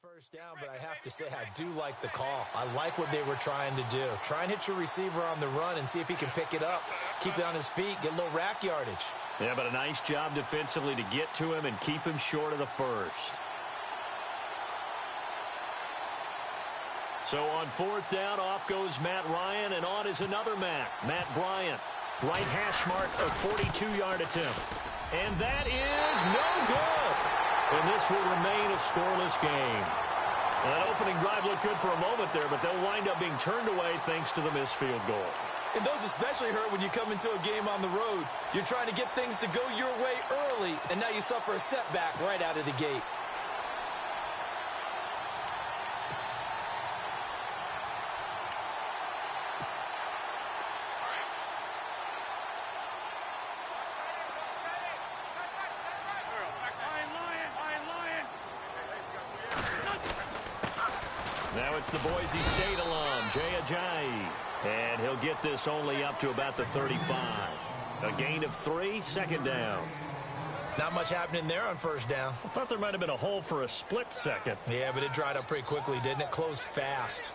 first down, but I have to say I do like the call. I like what they were trying to do. Try and hit your receiver on the run and see if he can pick it up, keep it on his feet, get a little rack yardage. Yeah, but a nice job defensively to get to him and keep him short of the first. So on fourth down, off goes Matt Ryan, and on is another Matt Bryant. Right hash mark, a 42-yard attempt. And that is no good. And this will remain a scoreless game. Well, that opening drive looked good for a moment there, but they'll wind up being turned away thanks to the missed field goal. And those especially hurt when you come into a game on the road. You're trying to get things to go your way early, and now you suffer a setback right out of the gate. Now it's the Boise State alum, Jay Ajayi. And he'll get this only up to about the 35. A gain of 3, second down. Not much happening there on first down. I thought there might have been a hole for a split second. Yeah, but it dried up pretty quickly, didn't it? Closed fast.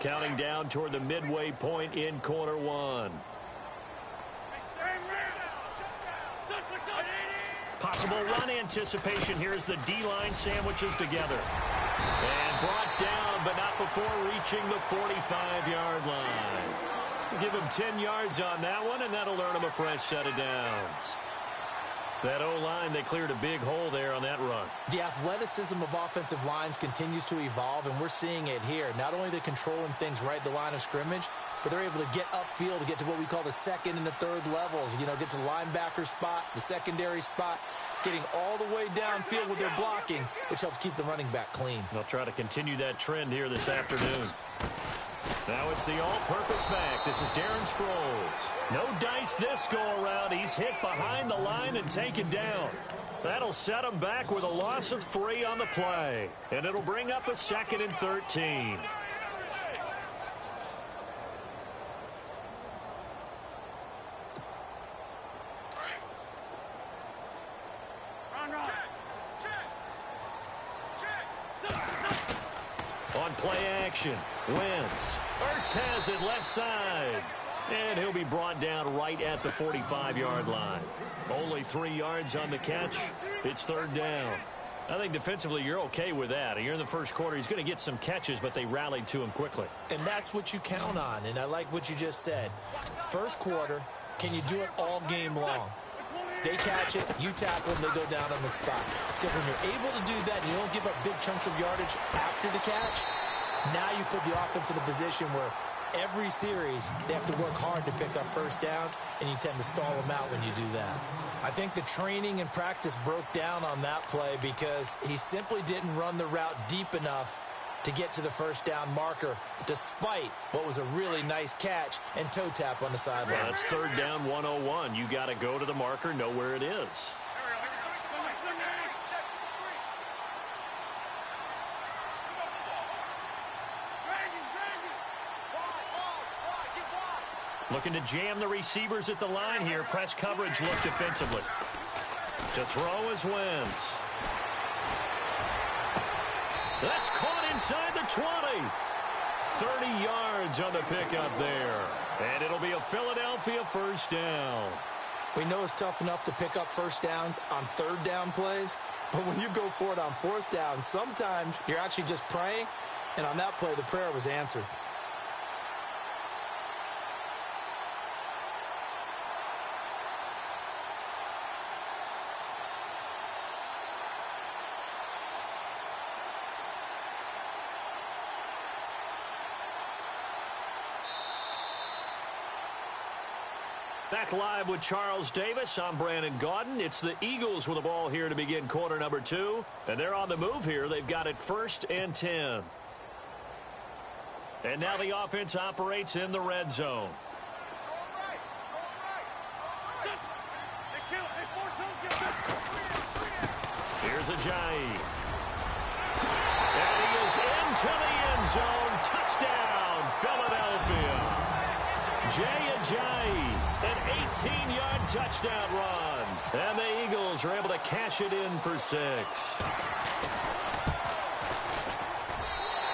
Counting down toward the midway point in quarter one. Possible run anticipation here as the D-line sandwiches together. And brought down, but not before reaching the 45-yard line. Give him 10 yards on that one, and that'll earn him a fresh set of downs. That O-line, they cleared a big hole there on that run. The athleticism of offensive lines continues to evolve, and we're seeing it here. Not only are they controlling things right at the line of scrimmage, but they're able to get upfield to get to what we call the second and the third levels. You know, get to the linebacker spot, the secondary spot, getting all the way downfield with their blocking, which helps keep the running back clean. They'll try to continue that trend here this afternoon. Now it's the all-purpose back. This is Darren Sproles. No dice this go-around. He's hit behind the line and taken down. That'll set him back with a loss of 3 on the play. And it'll bring up a 2nd and 13. On play action, Wentz. Ertz has it left side. And he'll be brought down right at the 45-yard line. Only 3 yards on the catch. It's third down. I think defensively you're okay with that. Here in the first quarter, he's going to get some catches, but they rallied to him quickly. And that's what you count on, and I like what you just said. First quarter, can you do it all game long? They catch it, you tackle them, they go down on the spot. Because when you're able to do that, and you don't give up big chunks of yardage after the catch, now you put the offense in a position where every series they have to work hard to pick up first downs, and you tend to stall them out when you do that. I think the training and practice broke down on that play because he simply didn't run the route deep enough to get to the first down marker, despite what was a really nice catch and toe tap on the sideline. Well, that's third down 101. You got to go to the marker, know where it is. Looking to jam the receivers at the line here. Press coverage look defensively. To throw is Wentz. That's caught inside the 20. 30 yards on the pickup there. And it'll be a Philadelphia first down. We know it's tough enough to pick up first downs on third down plays, but when you go for it on fourth down, sometimes you're actually just praying, and on that play, the prayer was answered. Back live with Charles Davis. I'm Brandon Gaudin. It's the Eagles with the ball here to begin quarter number 2. And they're on the move here. They've got it 1st and 10. And now the offense operates in the red zone. Here's Ajayi. And he is into the end zone. Touchdown, Philadelphia. Jay Ajayi, an 18-yard touchdown run. And the Eagles are able to cash it in for 6.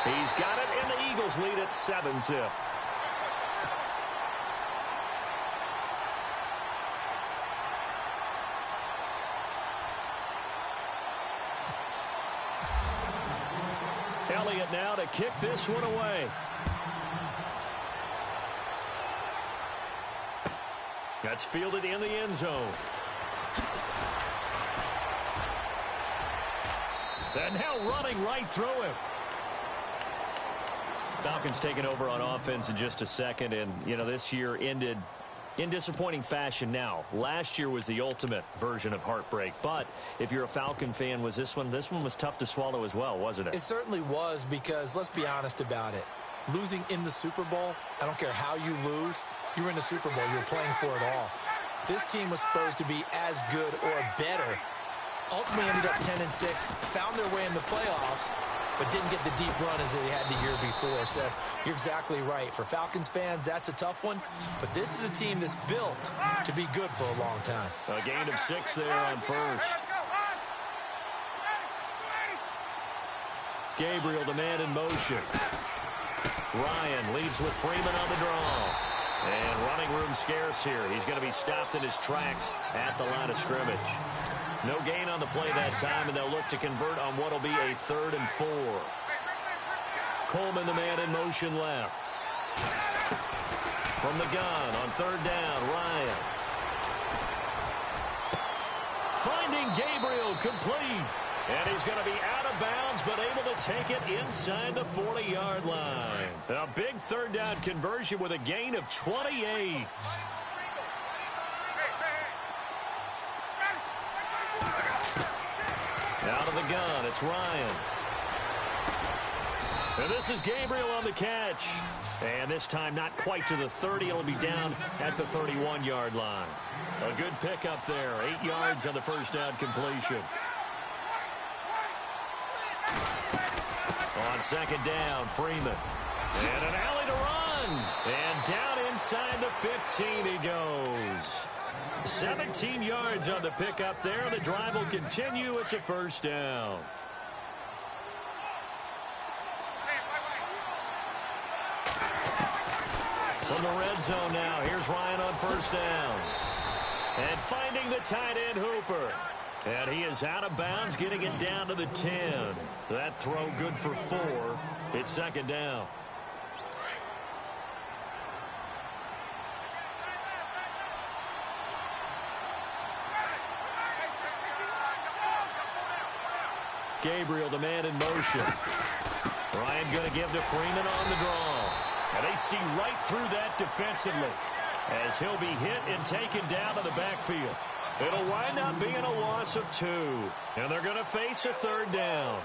He's got it, and the Eagles lead at 7-zip. Elliott now to kick this one away. That's fielded in the end zone. And now running right through him. Falcons taking over on offense in just a second. And, you know, this year ended in disappointing fashion now. Last year was the ultimate version of heartbreak. But if you're a Falcon fan, was this one was tough to swallow as well, wasn't it? It certainly was, because let's be honest about it. Losing in the Super Bowl, I don't care how you lose, you're in the Super Bowl. You're playing for it all. This team was supposed to be as good or better. Ultimately ended up 10-6, found their way in the playoffs, but didn't get the deep run as they had the year before. So you're exactly right. For Falcons fans, that's a tough one. But this is a team that's built to be good for a long time. A gain of 6 there on first. Gabriel, the man in motion. Ryan leads with Freeman on the draw. And running room scarce here. He's going to be stopped in his tracks at the line of scrimmage. No gain on the play that time, and they'll look to convert on what will be a 3rd and 4. Coleman, the man in motion left. From the gun on 3rd down, Ryan. Finding Gabriel complete. And he's going to be out of bounds, but able to take it inside the 40-yard line. A big 3rd down conversion with a gain of 28. Out of the gun, it's Ryan. And this is Gabriel on the catch. And this time not quite to the 30. It'll be down at the 31-yard line. A good pickup there. 8 yards on the first down completion. On 2nd down, Freeman. And an alley to run. And down inside the 15 he goes. 17 yards on the pickup there. The drive will continue. It's a 1st down. From the red zone now, here's Ryan on 1st down. And finding the tight end, Hooper. And he is out of bounds, getting it down to the 10. That throw good for 4. It's 2nd down. Gabriel, the man in motion. Ryan going to give to Freeman on the draw. And they see right through that defensively as he'll be hit and taken down to the backfield. It'll wind up being a loss of 2. And they're going to face a 3rd down.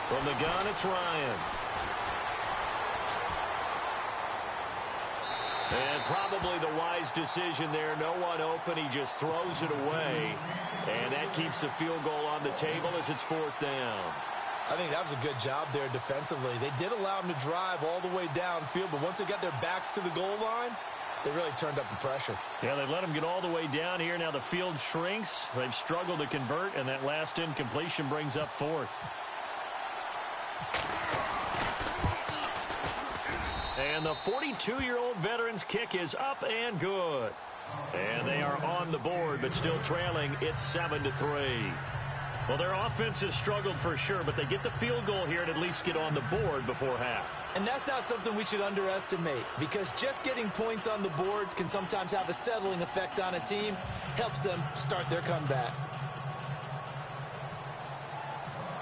From the gun, it's Ryan. And probably the wise decision there. No one open. He just throws it away. And that keeps the field goal on the table as it's 4th down. I think that was a good job there defensively. They did allow him to drive all the way downfield, but once they got their backs to the goal line, they really turned up the pressure. Yeah, they let him get all the way down here. Now the field shrinks. They've struggled to convert, and that last incompletion brings up 4th. And the 42-year-old veteran's kick is up and good. And they are on the board, but still trailing. It's 7-3. Well, their offense has struggled for sure, but they get the field goal here and at least get on the board before half. And that's not something we should underestimate, because just getting points on the board can sometimes have a settling effect on a team. Helps them start their comeback.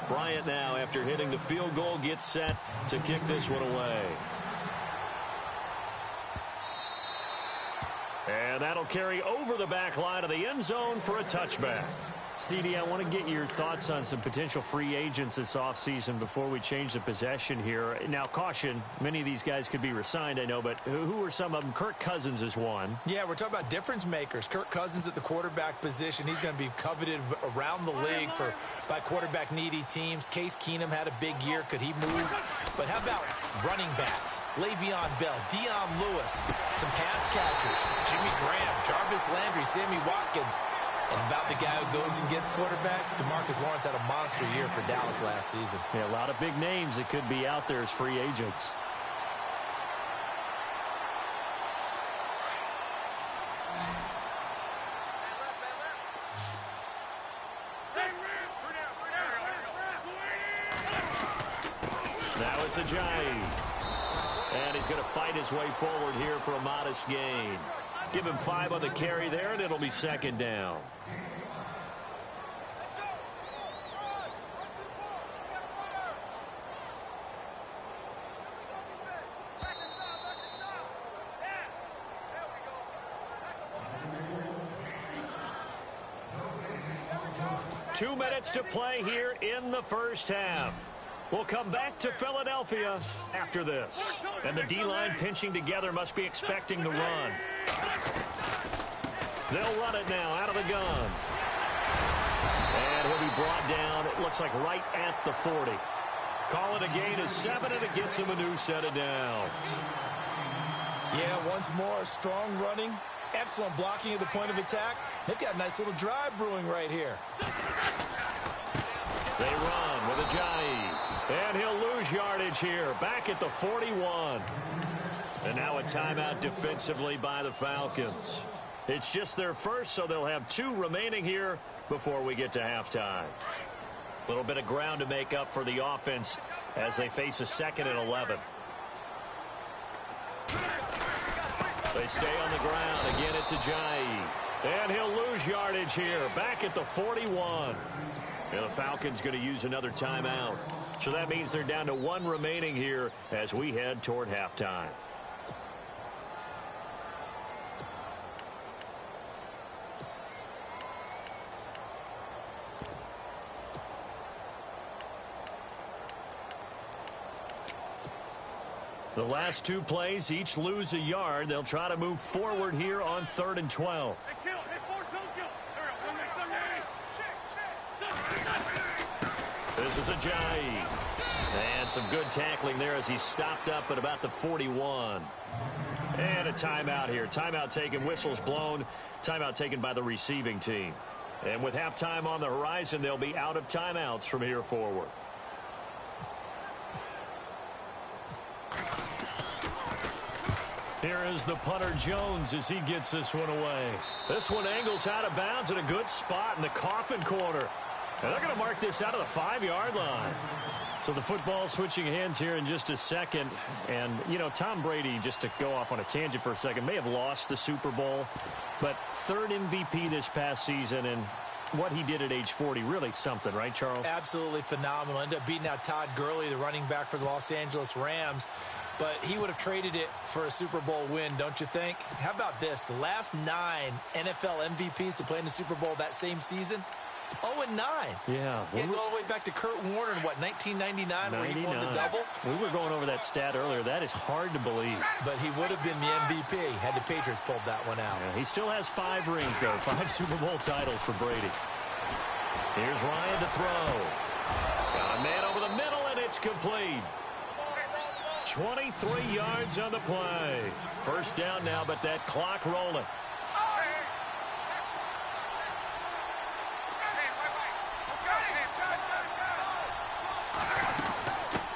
Bryant now, after hitting the field goal, gets set to kick this one away. And that'll carry over the back line of the end zone for a touchback. CD, I want to get your thoughts on some potential free agents this offseason before we change the possession here. Now, caution, many of these guys could be re-signed, I know, but who are some of them? Kirk Cousins is one. Yeah, we're talking about difference makers. Kirk Cousins at the quarterback position. He's going to be coveted around the league by quarterback-needy teams. Case Keenum had a big year. Could he move? But how about running backs? Le'Veon Bell, Dion Lewis, some pass catchers, Jimmy Graham, Jarvis Landry, Sammy Watkins. And about the guy who goes and gets quarterbacks, DeMarcus Lawrence had a monster year for Dallas last season. Yeah, a lot of big names that could be out there as free agents. Now it's Ajayi. And he's going to fight his way forward here for a modest gain. Give him 5 on the carry there, and it'll be second down. Two minutes to play here in the first half. We'll come back to Philadelphia after this. And the D-line pinching together must be expecting the run. They'll run it now out of the gun. And he'll be brought down, it looks like right at the 40. Call it a gain of 7, and it gets him a new set of downs. Yeah, once more, strong running, excellent blocking at the point of attack. They've got a nice little drive brewing right here. They run with Ajayi. And he'll lose yardage here, back at the 41. And now a timeout defensively by the Falcons. It's just their first, so they'll have 2 remaining here before we get to halftime. A little bit of ground to make up for the offense as they face a 2nd and 11. They stay on the ground. Again, it's Ajayi. And he'll lose yardage here, back at the 41. And the Falcons going to use another timeout. So that means they're down to 1 remaining here as we head toward halftime. The last 2 plays, each lose a yard. They'll try to move forward here on 3rd and 12. This is Ajayi. And some good tackling there as he stopped up at about the 41. And a timeout here. Timeout taken, whistles blown. Timeout taken by the receiving team. And with halftime on the horizon, they'll be out of timeouts from here forward. Here is the punter Jones as he gets this one away. This one angles out of bounds in a good spot in the coffin corner. And they're going to mark this out of the 5-yard line. So the football switching hands here in just a second. And, you know, Tom Brady, just to go off on a tangent for a second, may have lost the Super Bowl. But 3rd MVP this past season, and what he did at age 40, really something, right, Charles? Absolutely phenomenal. Ended up beating out Todd Gurley, the running back for the Los Angeles Rams. But he would have traded it for a Super Bowl win, don't you think? How about this? The last 9 NFL MVPs to play in the Super Bowl that same season, 0-9. Yeah. He had to go all the way back to Kurt Warner in, what, 1999, where he won the double? We were going over that stat earlier. That is hard to believe. But he would have been the MVP had the Patriots pulled that one out. Yeah, he still has 5 rings, though. 5 Super Bowl titles for Brady. Here's Ryan to throw. Got a man over the middle, and it's complete. 23 yards on the play. First down now, but that clock rolling.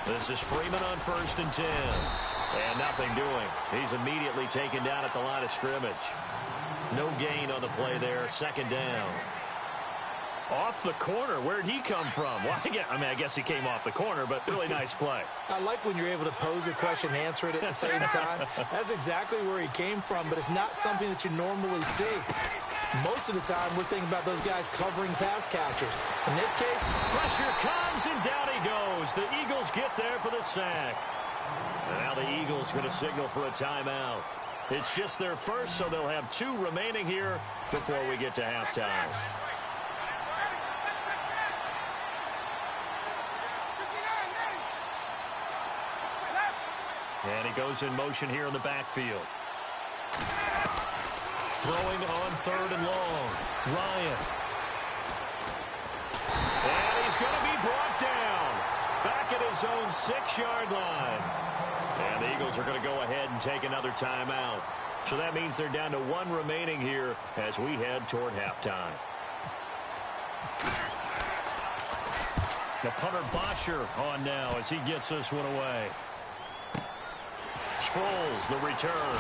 This is Freeman on 1st and 10. And nothing doing. He's immediately taken down at the line of scrimmage. No gain on the play there. 2nd down. Off the corner. Where'd he come from? Well, I guess he came off the corner, but really nice play. I like when you're able to pose a question and answer it at the same time. That's exactly where he came from, but it's not something that you normally see. Most of the time, we're thinking about those guys covering pass catchers. In this case, pressure comes, and down he goes. The Eagles get there for the sack. And now the Eagles going to signal for a timeout. It's just their first, so they'll have 2 remaining here before we get to halftime. And he goes in motion here in the backfield. Throwing on 3rd and long. Ryan. And he's going to be brought down. Back at his own 6-yard line. And the Eagles are going to go ahead and take another timeout. So that means they're down to 1 remaining here as we head toward halftime. The punter Bosher on now as he gets this one away. Sproles, the return.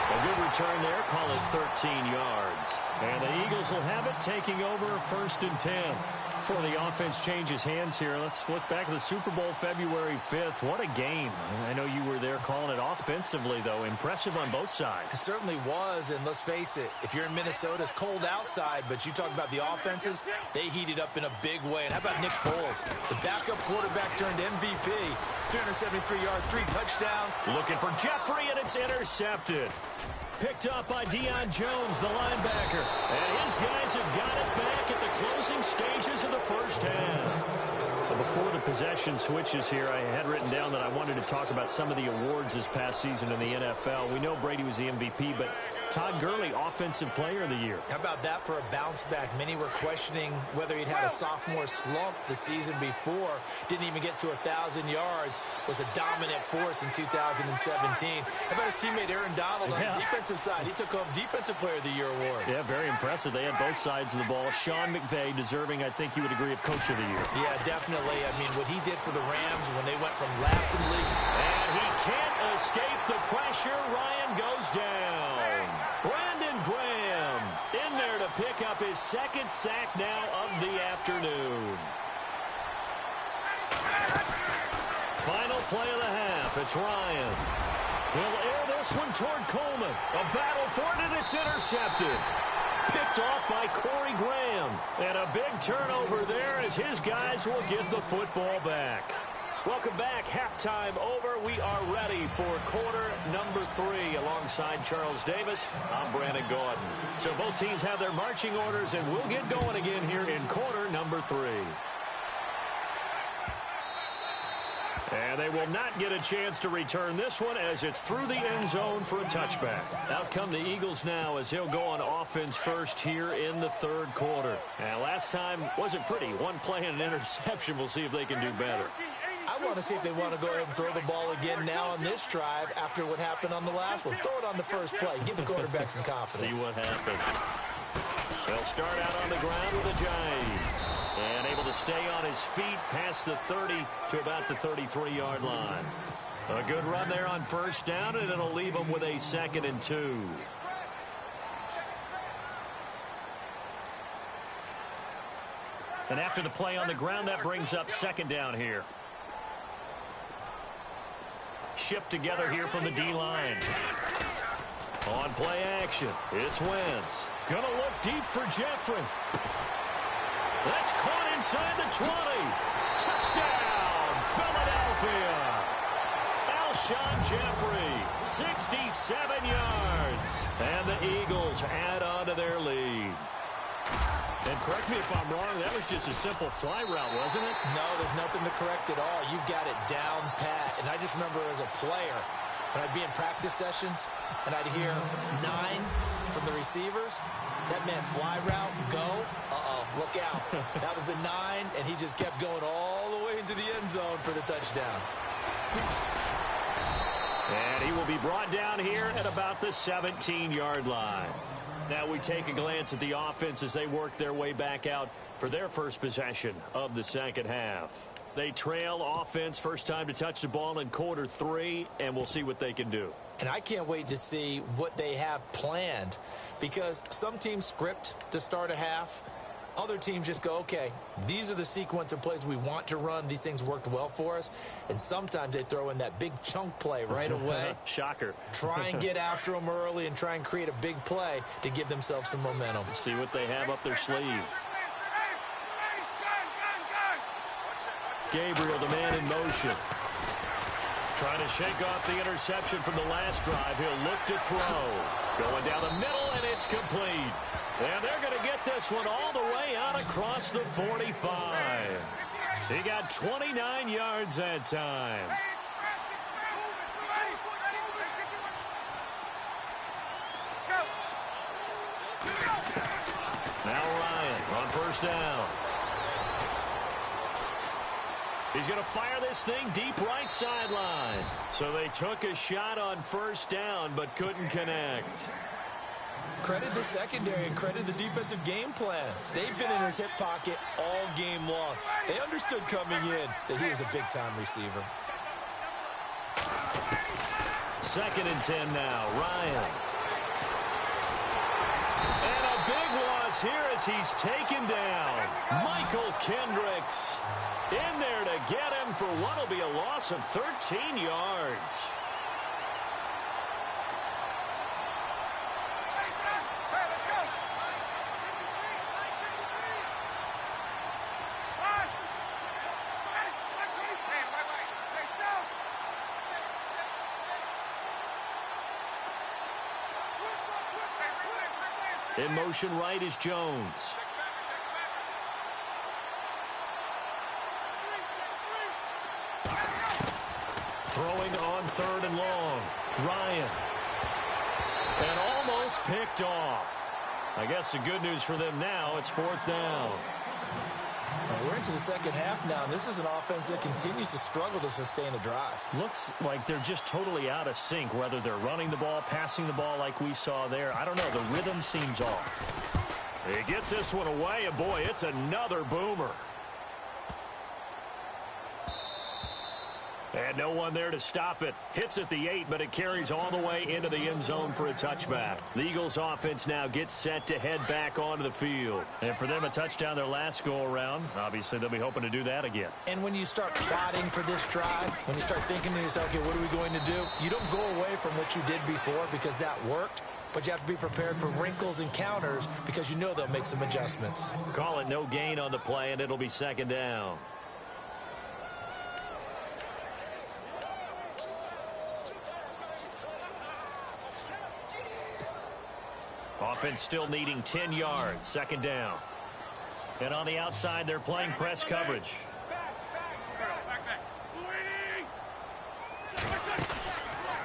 A good return there, call it 13 yards. And the Eagles will have it, taking over 1st and 10. Before the offense changes hands here, let's look back at the Super Bowl February 5th. What a game. I know you were there calling it offensively, though. Impressive on both sides. It certainly was, and let's face it, if you're in Minnesota, it's cold outside, but you talk about the offenses, they heated up in a big way. And how about Nick Foles? The backup quarterback turned MVP. 373 yards, 3 touchdowns. Looking for Jeffrey, and it's intercepted. Picked up by Deion Jones, the linebacker. And his guys have got it back at the closing stages of the first half. But before the possession switches here, I had written down that I wanted to talk about some of the awards this past season in the NFL. We know Brady was the MVP, but Todd Gurley, Offensive Player of the Year. How about that for a bounce back? Many were questioning whether he'd had a sophomore slump the season before. Didn't even get to 1,000 yards. Was a dominant force in 2017. How about his teammate Aaron Donald on the defensive side? He took home Defensive Player of the Year award. Yeah, very impressive. They had both sides of the ball. Sean McVay deserving, I think you would agree, of Coach of the Year. Yeah, definitely. I mean, what he did for the Rams when they went from last in the league. And he can't escape the pressure. Ryan goes down. Brandon Graham in there to pick up his 2nd sack now of the afternoon. Final play of the half. It's Ryan. He'll air this one toward Coleman. A battle for it, and it's intercepted. Picked off by Corey Graham. And a big turnover there as his guys will get the football back. Welcome back. Halftime over. We are ready for quarter number 3. Alongside Charles Davis, I'm Brandon Gordon. So both teams have their marching orders, and we'll get going again here in quarter number 3. And they will not get a chance to return this one as it's through the end zone for a touchback. Out come the Eagles now as they'll go on offense first here in the 3rd quarter. And last time wasn't pretty. One play and an interception. We'll see if they can do better. I want to see if they want to go ahead and throw the ball again now on this drive after what happened on the last one. Throw it on the first play. Give the quarterback some confidence. See what happens. They'll start out on the ground with a jive. And able to stay on his feet past the 30 to about the 33-yard line. A good run there on first down, and it'll leave them with a 2nd and 2. And after the play on the ground, that brings up 2nd down here. Shift together here from the D-line. On play action, it's Wentz. Gonna look deep for Jeffrey. That's caught inside the 20. Touchdown, Philadelphia. Alshon Jeffrey, 67 yards. And the Eagles add on to their lead. And correct me if I'm wrong, that was just a simple fly route, wasn't it? No, there's nothing to correct at all. You've got it down pat. And I just remember as a player, when I'd be in practice sessions, and I'd hear 9 from the receivers, that meant fly route, go, look out. That was the 9, and he just kept going all the way into the end zone for the touchdown. And he will be brought down here at about the 17-yard line. Now we take a glance at the offense as they work their way back out for their first possession of the 2nd half. They trail offense, first time to touch the ball in quarter 3, and we'll see what they can do. And I can't wait to see what they have planned, because some teams script to start a half. Other teams just go, okay, these are the sequence of plays we want to run. These things worked well for us. And sometimes they throw in that big chunk play right away. Shocker. Try and get after them early and try and create a big play to give themselves some momentum. See what they have up their sleeve. Gabriel, the man in motion. Trying to shake off the interception from the last drive. He'll look to throw. Going down the middle, and it's complete. And they're going to get this one all the way out across the 45. He got 29 yards that time. first down. He's going to fire this thing deep right sideline. So they took a shot on first down but couldn't connect. Credit the secondary and credit the defensive game plan. They've been in his hip pocket all game long. They understood coming in that he was a big-time receiver. 2nd and 10 now. Ryan. And a big loss here as he's taken down. Michael Kendricks in there to get him for what will be a loss of 13 yards. In motion right is Jones. Throwing on 3rd and long. Ryan. And almost picked off. I guess the good news for them now, it's 4th down. We're into the second half now, and this is an offense that continues to struggle to sustain a drive. Looks like they're just totally out of sync, whether they're running the ball, passing the ball like we saw there. I don't know. The rhythm seems off. He gets this one away, and boy, it's another boomer. And no one there to stop it. Hits at the 8, but it carries all the way into the end zone for a touchback. The Eagles offense now gets set to head back onto the field. And for them, a touchdown their last go-around. Obviously, they'll be hoping to do that again. And when you start plotting for this drive, when you start thinking to yourself, okay, what are we going to do? You don't go away from what you did before because that worked. But you have to be prepared for wrinkles and counters because you know they'll make some adjustments. Call it no gain on the play, and it'll be 2nd down. Offense still needing 10 yards. 2nd down. And on the outside, they're playing press coverage.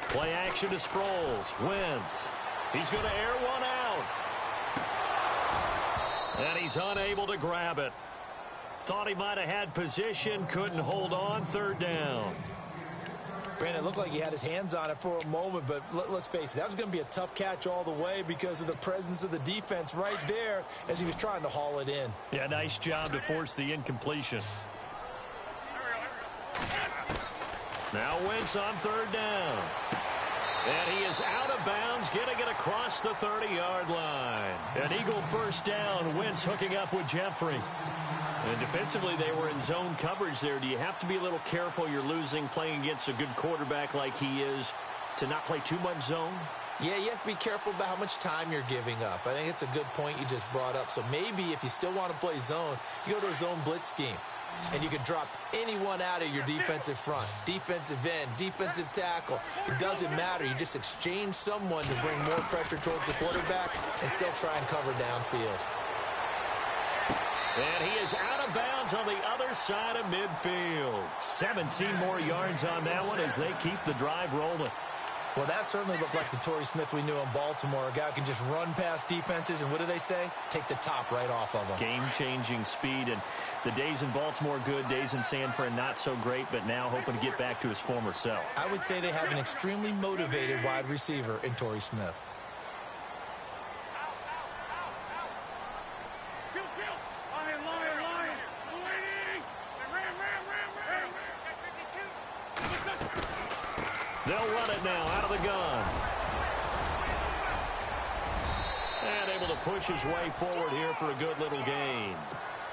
Play action to Sproles. Wentz. He's going to air one out. And he's unable to grab it. Thought he might have had position. Couldn't hold on. 3rd down. Brandon, it looked like he had his hands on it for a moment, but let's face it, that was going to be a tough catch all the way because of the presence of the defense right there as he was trying to haul it in. Yeah, nice job to force the incompletion. Now Wentz on 3rd down. And he is out of bounds, getting it across the 30-yard line. An Eagle first down. Wentz hooking up with Jeffrey. And defensively, they were in zone coverage there. Do you have to be a little careful? You're losing, playing against a good quarterback like he is, to not play too much zone? Yeah, you have to be careful about how much time you're giving up. I think it's a good point you just brought up. So maybe if you still want to play zone, you go to a zone blitz scheme. And you can drop anyone out of your defensive front, defensive end, defensive tackle. It doesn't matter. You just exchange someone to bring more pressure towards the quarterback and still try and cover downfield. And he is out of bounds on the other side of midfield. 17 more yards on that one as they keep the drive rolling. Well, that certainly looked like the Torrey Smith we knew in Baltimore. A guy who can just run past defenses, and what do they say? Take the top right off of them. Game-changing speed, and the days in Baltimore good, days in San Fran not so great, but now hoping to get back to his former self. I would say they have an extremely motivated wide receiver in Torrey Smith. They'll run it now out of the gun. And able to push his way forward here for a good little gain.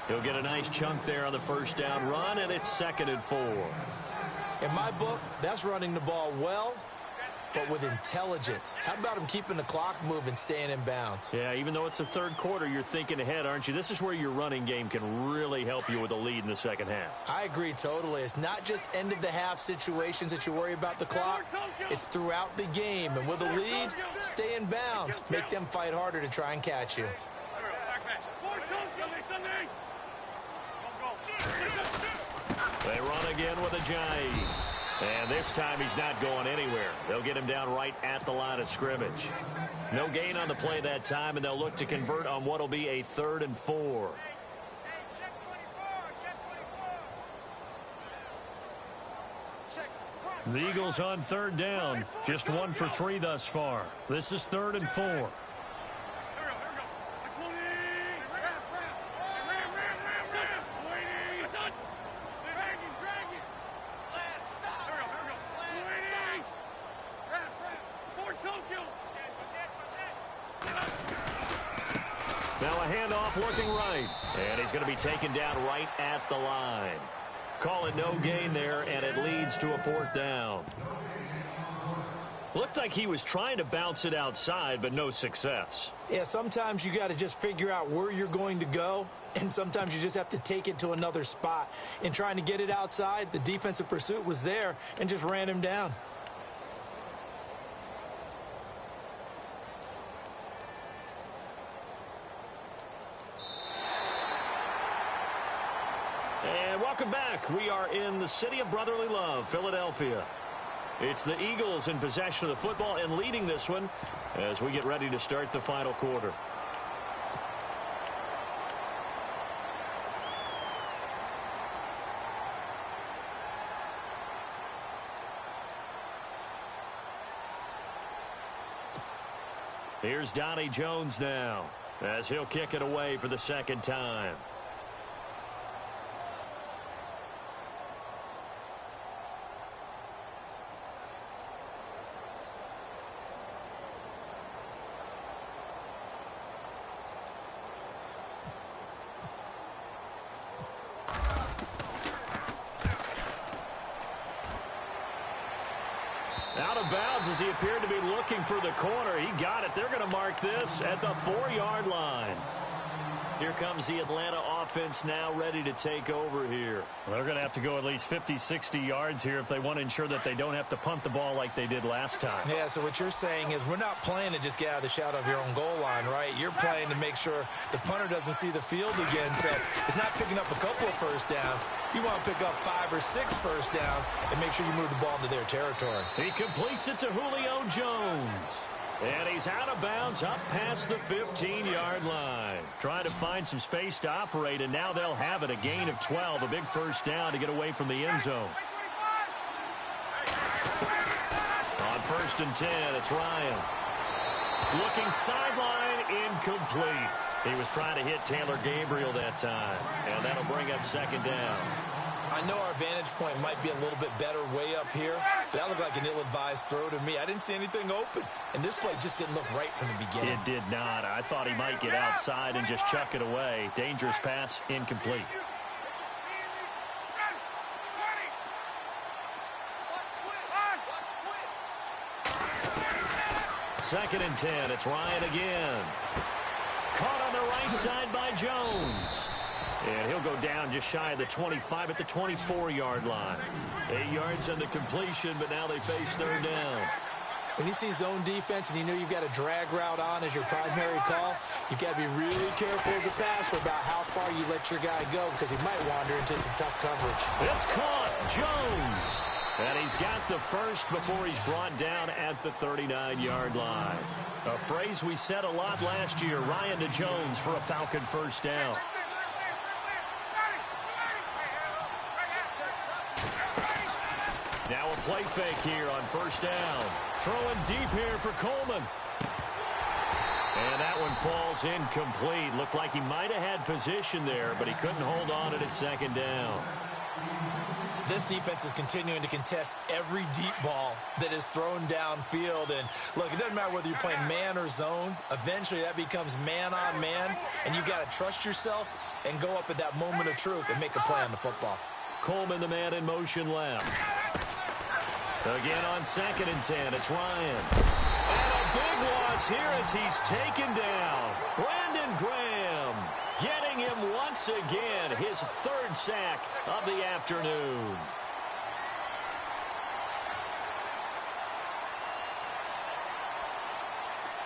He'll get a nice chunk there on the first down run, and it's 2nd and 4. In my book, that's running the ball well, but with intelligence. How about him keeping the clock moving, staying in bounds? Yeah, even though it's the 3rd quarter, you're thinking ahead, aren't you? This is where your running game can really help you with a lead in the second half. I agree totally. It's not just end-of-the-half situations that you worry about the clock. It's throughout the game. And with a lead, stay in bounds. Make them fight harder to try and catch you. They run again with Ajayi. And this time he's not going anywhere. They'll get him down right at the line of scrimmage. No gain on the play that time, and they'll look to convert on what will be a 3rd and 4. The Eagles on third down. Just 1 for 3 thus far. This is 3rd and 4. Now a handoff looking right. And he's going to be taken down right at the line. Call it no gain there, and it leads to a 4th down. Looked like he was trying to bounce it outside, but no success. Yeah, sometimes you got to just figure out where you're going to go, and sometimes you just have to take it to another spot. In trying to get it outside, the defensive pursuit was there and just ran him down. And welcome back. We are in the city of brotherly love, Philadelphia. It's the Eagles in possession of the football and leading this one as we get ready to start the final quarter. Here's Donnie Jones now as he'll kick it away for the 2nd time. Out of bounds as he appeared to be looking for the corner. He got it. They're going to mark this at the 4-yard line. Here comes the Atlanta offense now ready to take over here. Well, they're going to have to go at least 50, 60 yards here if they want to ensure that they don't have to punt the ball like they did last time. Yeah, so what you're saying is we're not playing to just get out of the shadow of your own goal line, right? You're playing to make sure the punter doesn't see the field again. So it's not picking up a couple of first downs. You want to pick up 5 or 6 first downs and make sure you move the ball into their territory. He completes it to Julio Jones. And he's out of bounds up past the 15-yard line. Trying to find some space to operate, and now they'll have it. A gain of 12, a big first down to get away from the end zone. On 1st and 10, it's Ryan. Looking sideline, incomplete. He was trying to hit Taylor Gabriel that time, and that'll bring up 2nd down. I know our vantage point might be a little bit better way up here, but that looked like an ill-advised throw to me. I didn't see anything open, and this play just didn't look right from the beginning. It did not. I thought he might get outside and just chuck it away. Dangerous pass, incomplete. Second and 10, it's Ryan again. Caught on the right side by Jones. And he'll go down just shy of the 25 at the 24-yard line. 8 yards on the completion, but now they face 3rd down. When you see zone defense and you know you've got a drag route on as your primary call, you've got to be really careful as a passer about how far you let your guy go because he might wander into some tough coverage. It's caught. Jones. And he's got the first before he's brought down at the 39-yard line. A phrase we said a lot last year, Ryan to Jones for a Falcon first down. Now a play fake here on 1st down. Throwing deep here for Coleman. And that one falls incomplete. Looked like he might have had position there, but he couldn't hold on it at 2nd down. This defense is continuing to contest every deep ball that is thrown downfield. And, look, it doesn't matter whether you're playing man or zone. Eventually that becomes man on man, and you've got to trust yourself and go up at that moment of truth and make a play on the football. Coleman, the man in motion left. Again on 2nd and 10, it's Ryan. And a big loss here as he's taken down. Brandon Graham getting him once again, his 3rd sack of the afternoon.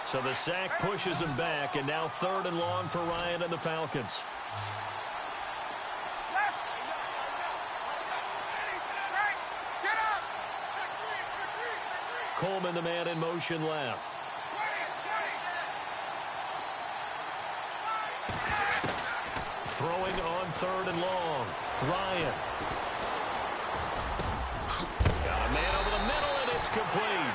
So the sack pushes him back, and now 3rd and long for Ryan and the Falcons. Coleman, the man in motion left. Throwing on 3rd and long. Ryan. Got a man over complete.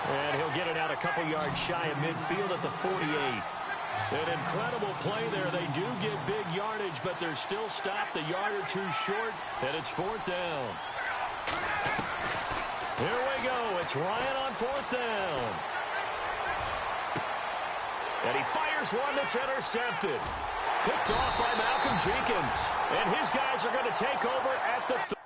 And he'll get it out a couple yards shy of midfield at the 48. An incredible play there. They do get big yardage, but they're still stopped a yard or two short, and it's 4th down. Here we go. It's Ryan on 4th down. And he fires one that's intercepted. Picked off by Malcolm Jenkins. And his guys are going to take over at the